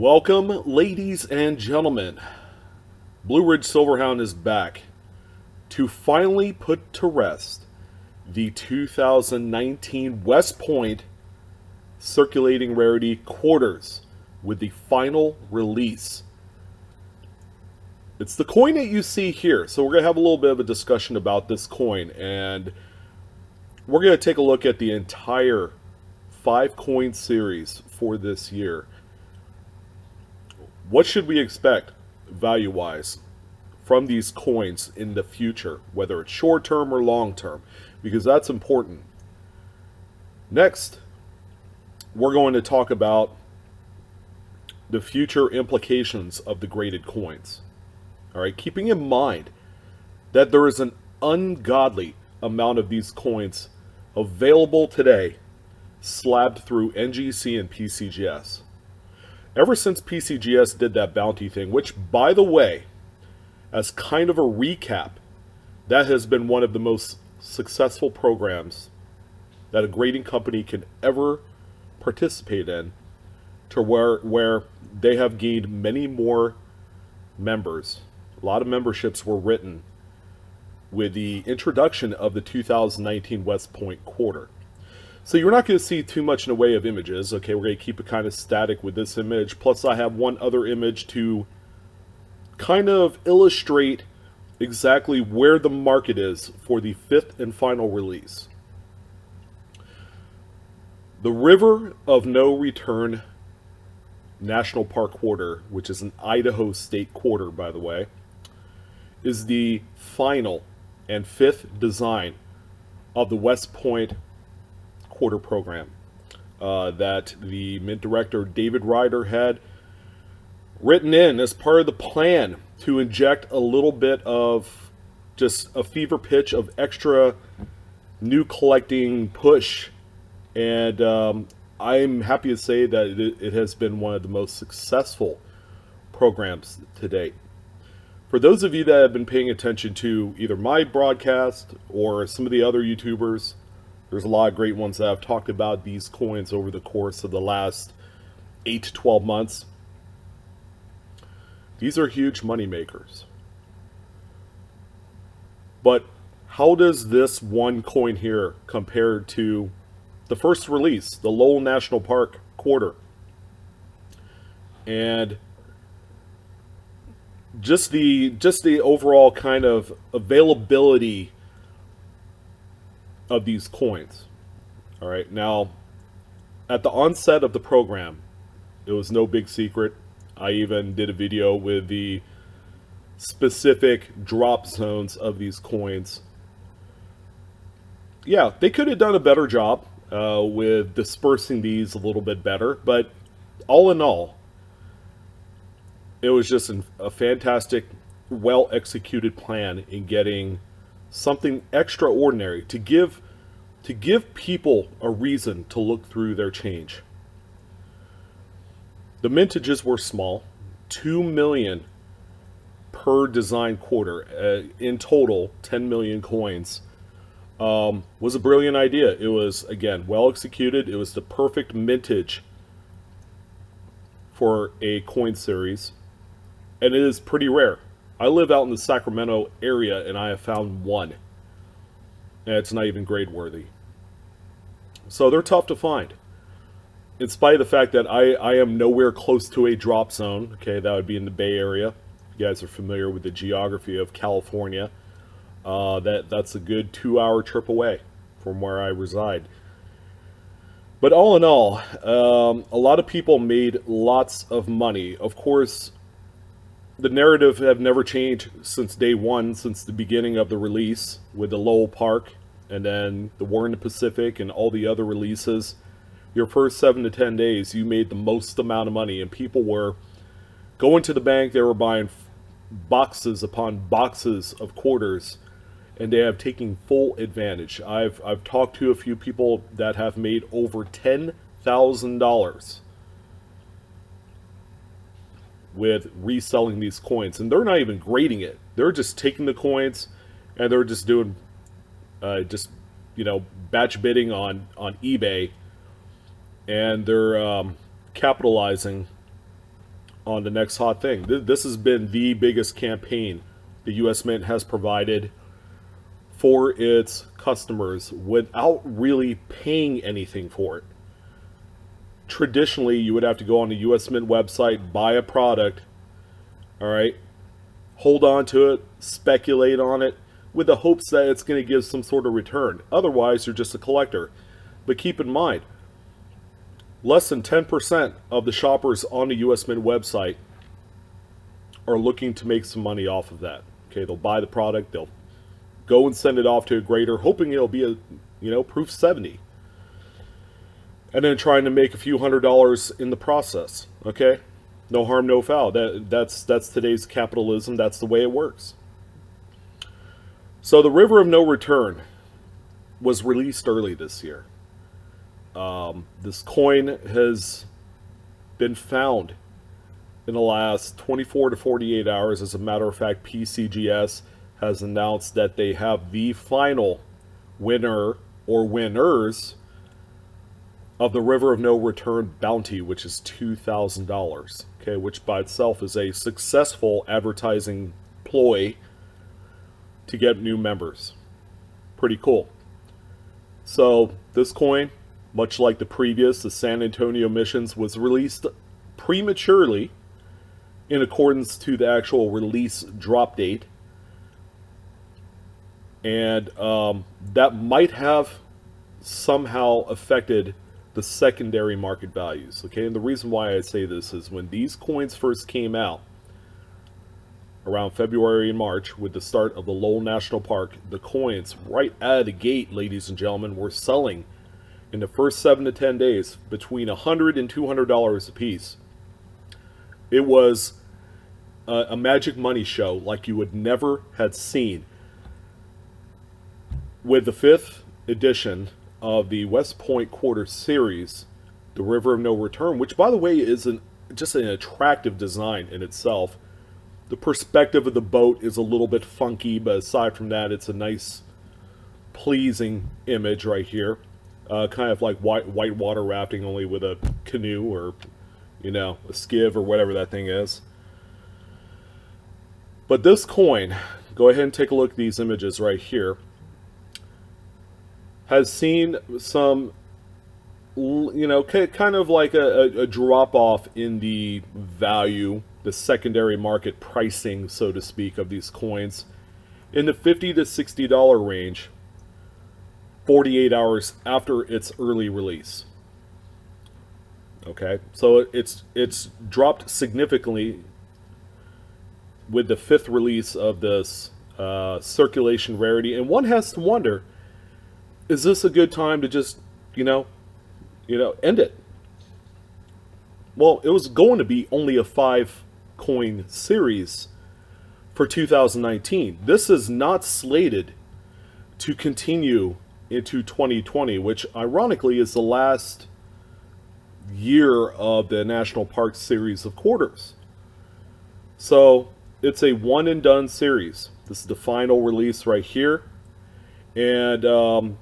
Welcome, ladies and gentlemen. Blue Ridge Silverhound is back to finally put to rest the 2019 West Point Circulating Rarity Quarters with the final release. It's the coin that you see here, so we're going to have a little bit of a discussion about this coin, and we're going to take a look at the entire 5-coin series for this year. What should we expect value-wise from these coins in the future, whether it's short-term or long-term, because that's important. Next, we're going to talk about the future implications of the graded coins. All right, keeping in mind that there is an ungodly amount of these coins available today, slabbed through NGC and PCGS. Ever since PCGS did that bounty thing, which, by the way, as kind of a recap, that has been one of the most successful programs that a grading company can ever participate in, to where they have gained many more members. A lot of memberships were written with the introduction of the 2019 West Point Quarter. So you're not going to see too much in the way of images. Okay, we're going to keep it kind of static with this image. Plus I have one other image to kind of illustrate exactly where the market is for the 5th and final release. The River of No Return National Park Quarter, which is an Idaho State quarter, by the way, is the final and 5th design of the West Point Quarter program that the Mint Director David Ryder had written in as part of the plan to inject a little bit of just a fever pitch of extra new collecting push. And I'm happy to say that it has been one of the most successful programs to date. For those of you that have been paying attention to either my broadcast or some of the other YouTubers, there's a lot of great ones that have talked about these coins over the course of the last 8 to 12 months. These are huge money makers. But how does this one coin here compare to the first release, the Lowell National Park Quarter? And just the overall kind of availability of these coins. All right, now at the onset of the program, it was no big secret. I even did a video with the specific drop zones of these coins. Yeah, they could have done a better job with dispersing these a little bit better, but all in all, it was just a fantastic, well executed plan in getting something extraordinary to give people a reason to look through their change. The mintages were small, 2 million per design quarter. In total, 10 million coins. Was a brilliant idea. It was, again, well executed. It was the perfect mintage for a coin series, and it is pretty rare. I live out in the Sacramento area, and I have found one. And it's not even grade worthy. So they're tough to find. In spite of the fact that I am nowhere close to a drop zone. Okay, that would be in the Bay Area. If you guys are familiar with the geography of California. That's a good 2-hour trip away from where I reside. But all in all, a lot of people made lots of money. Of course, the narrative have never changed since day one, since the beginning of the release with the Lowell Park and then the War in the Pacific and all the other releases. Your first 7 to 10 days, you made the most amount of money, and people were going to the bank. They were buying boxes upon boxes of quarters, and they have taken full advantage. I've talked to a few people that have made over $10,000 with reselling these coins, and they're not even grading it. They're just taking the coins and they're just doing batch bidding on eBay, and they're capitalizing on the next hot thing. This has been the biggest campaign the U.S. Mint has provided for its customers without really paying anything for it. Traditionally, you would have to go on the U.S. Mint website, buy a product, all right, hold on to it, speculate on it, with the hopes that it's going to give some sort of return. Otherwise, you're just a collector. But keep in mind, less than 10% of the shoppers on the US Mint website are looking to make some money off of that. Okay, they'll buy the product, they'll go and send it off to a grader, hoping it'll be a proof 70. And then trying to make a few $100s in the process. Okay? No harm, no foul. That's today's capitalism. That's the way it works. So the River of No Return was released early this year. This coin has been found in the last 24 to 48 hours. As a matter of fact, PCGS has announced that they have the final winner or winners of the River of No Return bounty, which is $2,000. Okay, which by itself is a successful advertising ploy to get new members. Pretty cool. So this coin, much like the previous, the San Antonio Missions, was released prematurely in accordance to the actual release drop date. And that might have somehow affected the secondary market values. Okay, and the reason why I say this is when these coins first came out, around February and March, with the start of the Lowell National Park, the coins right out of the gate, ladies and gentlemen, were selling in the first 7 to 10 days between $100 and $200 a piece. It was a magic money show like you would never had seen. With the 5th edition of the West Point Quarter Series, the River of No Return, which by the way is just an attractive design in itself. The perspective of the boat is a little bit funky, but aside from that, it's a nice, pleasing image right here. Kind of like whitewater rafting, only with a canoe or, a skiff or whatever that thing is. But this coin, go ahead and take a look at these images right here, has seen some, kind of like a drop-off in the value, the secondary market pricing, so to speak, of these coins in the $50 to $60 range 48 hours after its early release. Okay, so it's dropped significantly with the 5th release of this circulation rarity, and one has to wonder, is this a good time to just, end it? Well, it was going to be only a 5-coin series for 2019. This is not slated to continue into 2020, which ironically is the last year of the National Park series of quarters. So it's a one and done series. This is the final release right here. And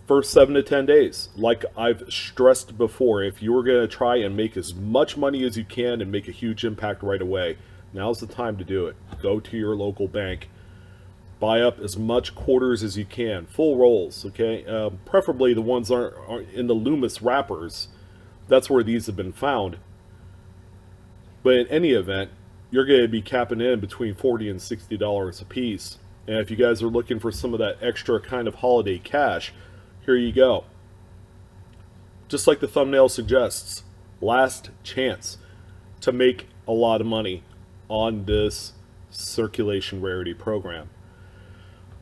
first 7 to 10 days. Like I've stressed before, if you were going to try and make as much money as you can and make a huge impact right away, now's the time to do it. Go to your local bank. Buy up as much quarters as you can. Full rolls, okay? Preferably the ones aren't in the Loomis wrappers. That's where these have been found. But in any event, you're going to be capping in between $40 and $60 a piece. And if you guys are looking for some of that extra kind of holiday cash, here you go. Just like the thumbnail suggests, last chance to make a lot of money on this circulation rarity program.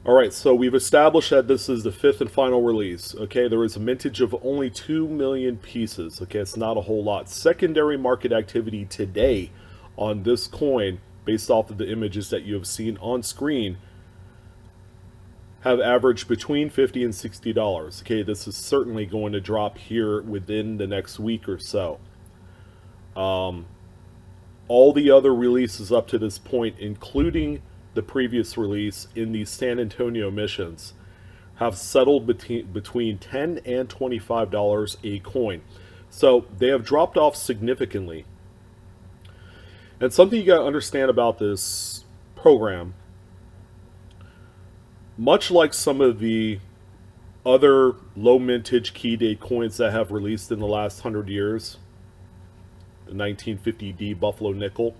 Alright, so we've established that this is the 5th and final release. Okay, there is a mintage of only 2 million pieces. Okay, it's not a whole lot. Secondary market activity today on this coin, based off of the images that you have seen on screen, have averaged between $50 and $60. Okay, this is certainly going to drop here within the next week or so. All the other releases up to this point, including the previous release in the San Antonio Missions, have settled between $10 and $25 a coin. So they have dropped off significantly And something you got to understand about this program, much like some of the other low mintage key date coins that have released in the last 100 years, the 1950D Buffalo Nickel,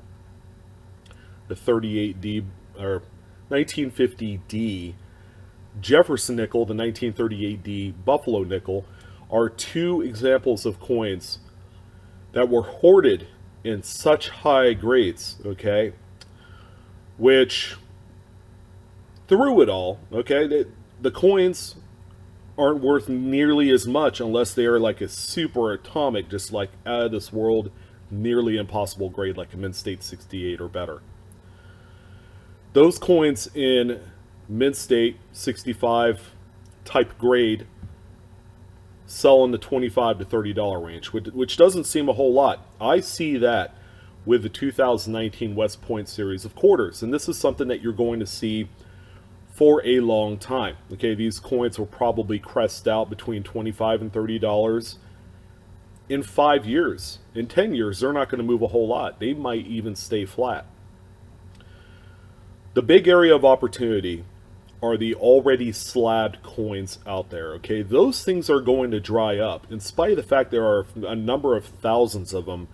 the 38D or 1950D Jefferson Nickel, the 1938D Buffalo Nickel, are two examples of coins that were hoarded in such high grades, okay, which through it all, okay, the coins aren't worth nearly as much unless they are like a super atomic, just like out of this world, nearly impossible grade like a Mint State 68 or better. Those coins in Mint State 65 type grade sell in the $25 to $30 range, which doesn't seem a whole lot. I see that with the 2019 West Point series of quarters, and this is something that you're going to see for a long time. Okay, these coins will probably crest out between $25 and $30 in 5 years. In 10 years, they're not going to move a whole lot. They might even stay flat. The big area of opportunity are the already slabbed coins out there. Okay, those things are going to dry up, in spite of the fact there are a number of thousands of them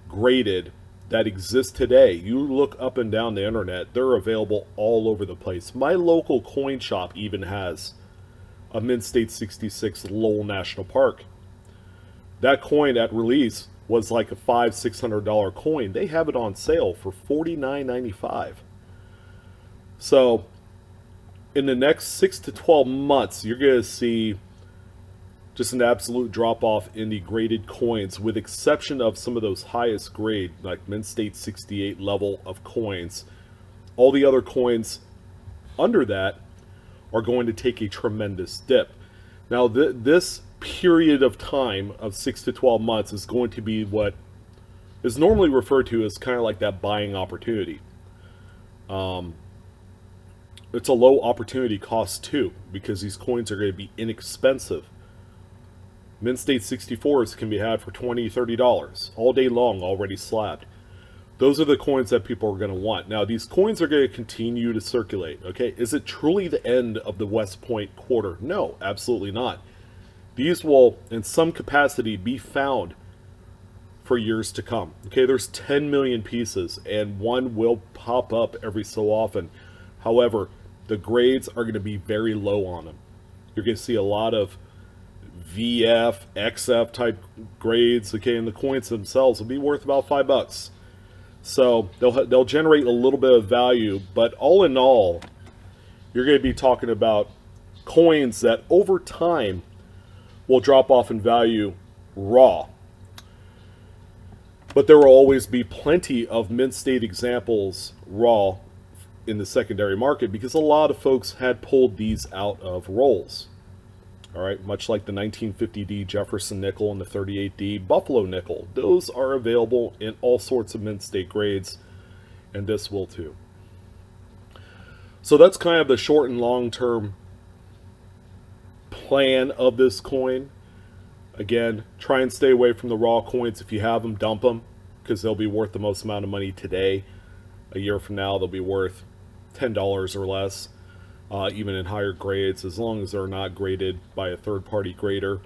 graded that exist today. You look up and down the internet, they're available all over the place. My local coin shop even has a Mint State 66 Lowell National Park. That coin at release was like a $500-$600 coin. They have it on sale for $49.95. So in the next 6 to 12 months, you're going to see just an absolute drop-off in the graded coins, with exception of some of those highest grade, like Mint State 68 level of coins. All the other coins under that are going to take a tremendous dip. Now, this period of time of 6 to 12 months is going to be what is normally referred to as kind of like that buying opportunity. It's a low opportunity cost too, because these coins are going to be inexpensive. Mint State 64s can be had for $20, $30 all day long, already slabbed. Those are the coins that people are going to want. Now, these coins are going to continue to circulate. Okay, is it truly the end of the West Point quarter? No, absolutely not. These will, in some capacity, be found for years to come. Okay, there's 10 million pieces, and one will pop up every so often. However, the grades are going to be very low on them. You're going to see a lot of VF, XF type grades, okay, and the coins themselves will be worth about $5. So they'll generate a little bit of value, but all in all, you're going to be talking about coins that over time will drop off in value raw. But there will always be plenty of Mint State examples raw in the secondary market, because a lot of folks had pulled these out of rolls. All right, much like the 1950D Jefferson Nickel and the 38D Buffalo Nickel. Those are available in all sorts of Mint State grades, and this will too. So that's kind of the short and long-term plan of this coin. Again, try and stay away from the raw coins. If you have them, dump them, because they'll be worth the most amount of money today. A year from now, they'll be worth $10 or less. Even in higher grades, as long as they're not graded by a third-party grader.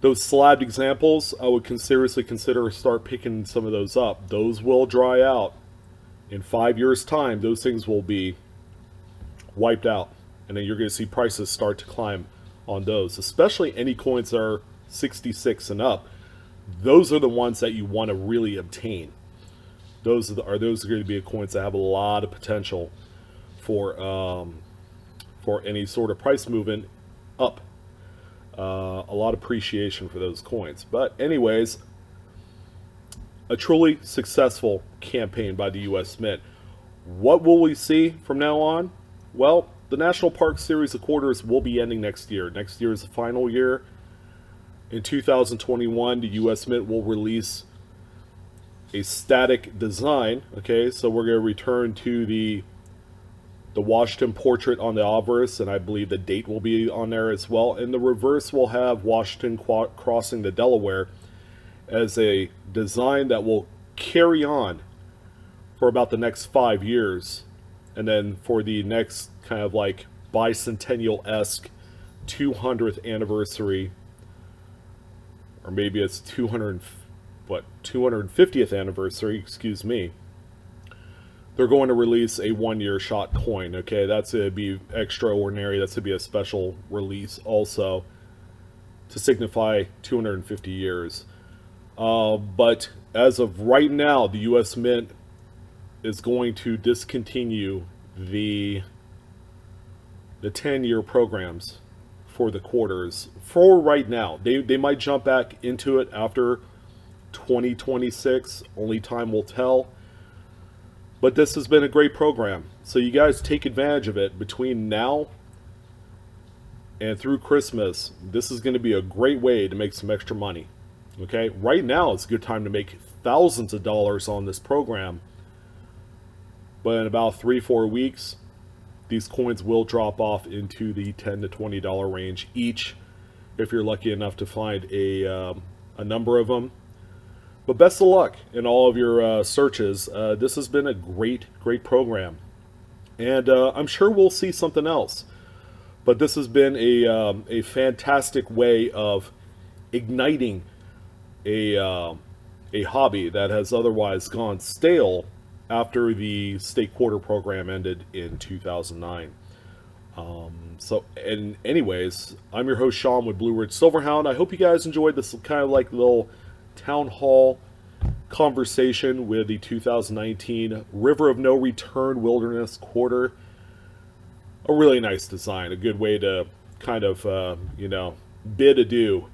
Those slabbed examples, I would seriously consider start picking some of those up. Those will dry out. In 5 years' time, those things will be wiped out. And then you're going to see prices start to climb on those, especially any coins that are 66 and up. Those are the ones that you want to really obtain. Those are going to be coins that have a lot of potential for any sort of price movement up. A lot of appreciation for those coins. But anyways, a truly successful campaign by the U.S. Mint. What will we see from now on? Well, the National Park Series of quarters will be ending next year. Next year is the final year. In 2021, the U.S. Mint will release a static design. Okay, so we're going to return to the Washington portrait on the obverse, and I believe the date will be on there as well. And the reverse will have Washington crossing the Delaware as a design that will carry on for about the next 5 years, and then for the next kind of like bicentennial-esque 200th anniversary, or maybe it's 250th anniversary, excuse me, they're going to release a 1-year shot coin. Okay, that's going to be extraordinary. That's going to be a special release also to signify 250 years. But as of right now, the U.S. Mint is going to discontinue the 10-year programs for the quarters for right now. They might jump back into it after 2026. Only time will tell. But this has been a great program. So you guys take advantage of it between now and through Christmas. This is going to be a great way to make some extra money. Okay, right now it's a good time to make thousands of dollars on this program. But in about 3-4 weeks, these coins will drop off into the $10 to $20 range each, if you're lucky enough to find a number of them. But best of luck in all of your searches. This has been a great program. And I'm sure we'll see something else. But this has been a fantastic way of igniting a hobby that has otherwise gone stale after the state quarter program ended in 2009. And anyways, I'm your host Sean with Blue Ridge Silverhound. I hope you guys enjoyed this kind of like little town hall conversation with the 2019 River of No Return Wilderness Quarter. A really nice design, a good way to kind of bid adieu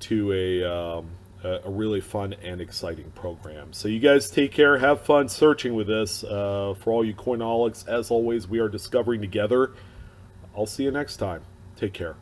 to a really fun and exciting program. So you guys take care, have fun searching with this. For all you coinaholics, as always, we are discovering together. I'll see you next time. Take care.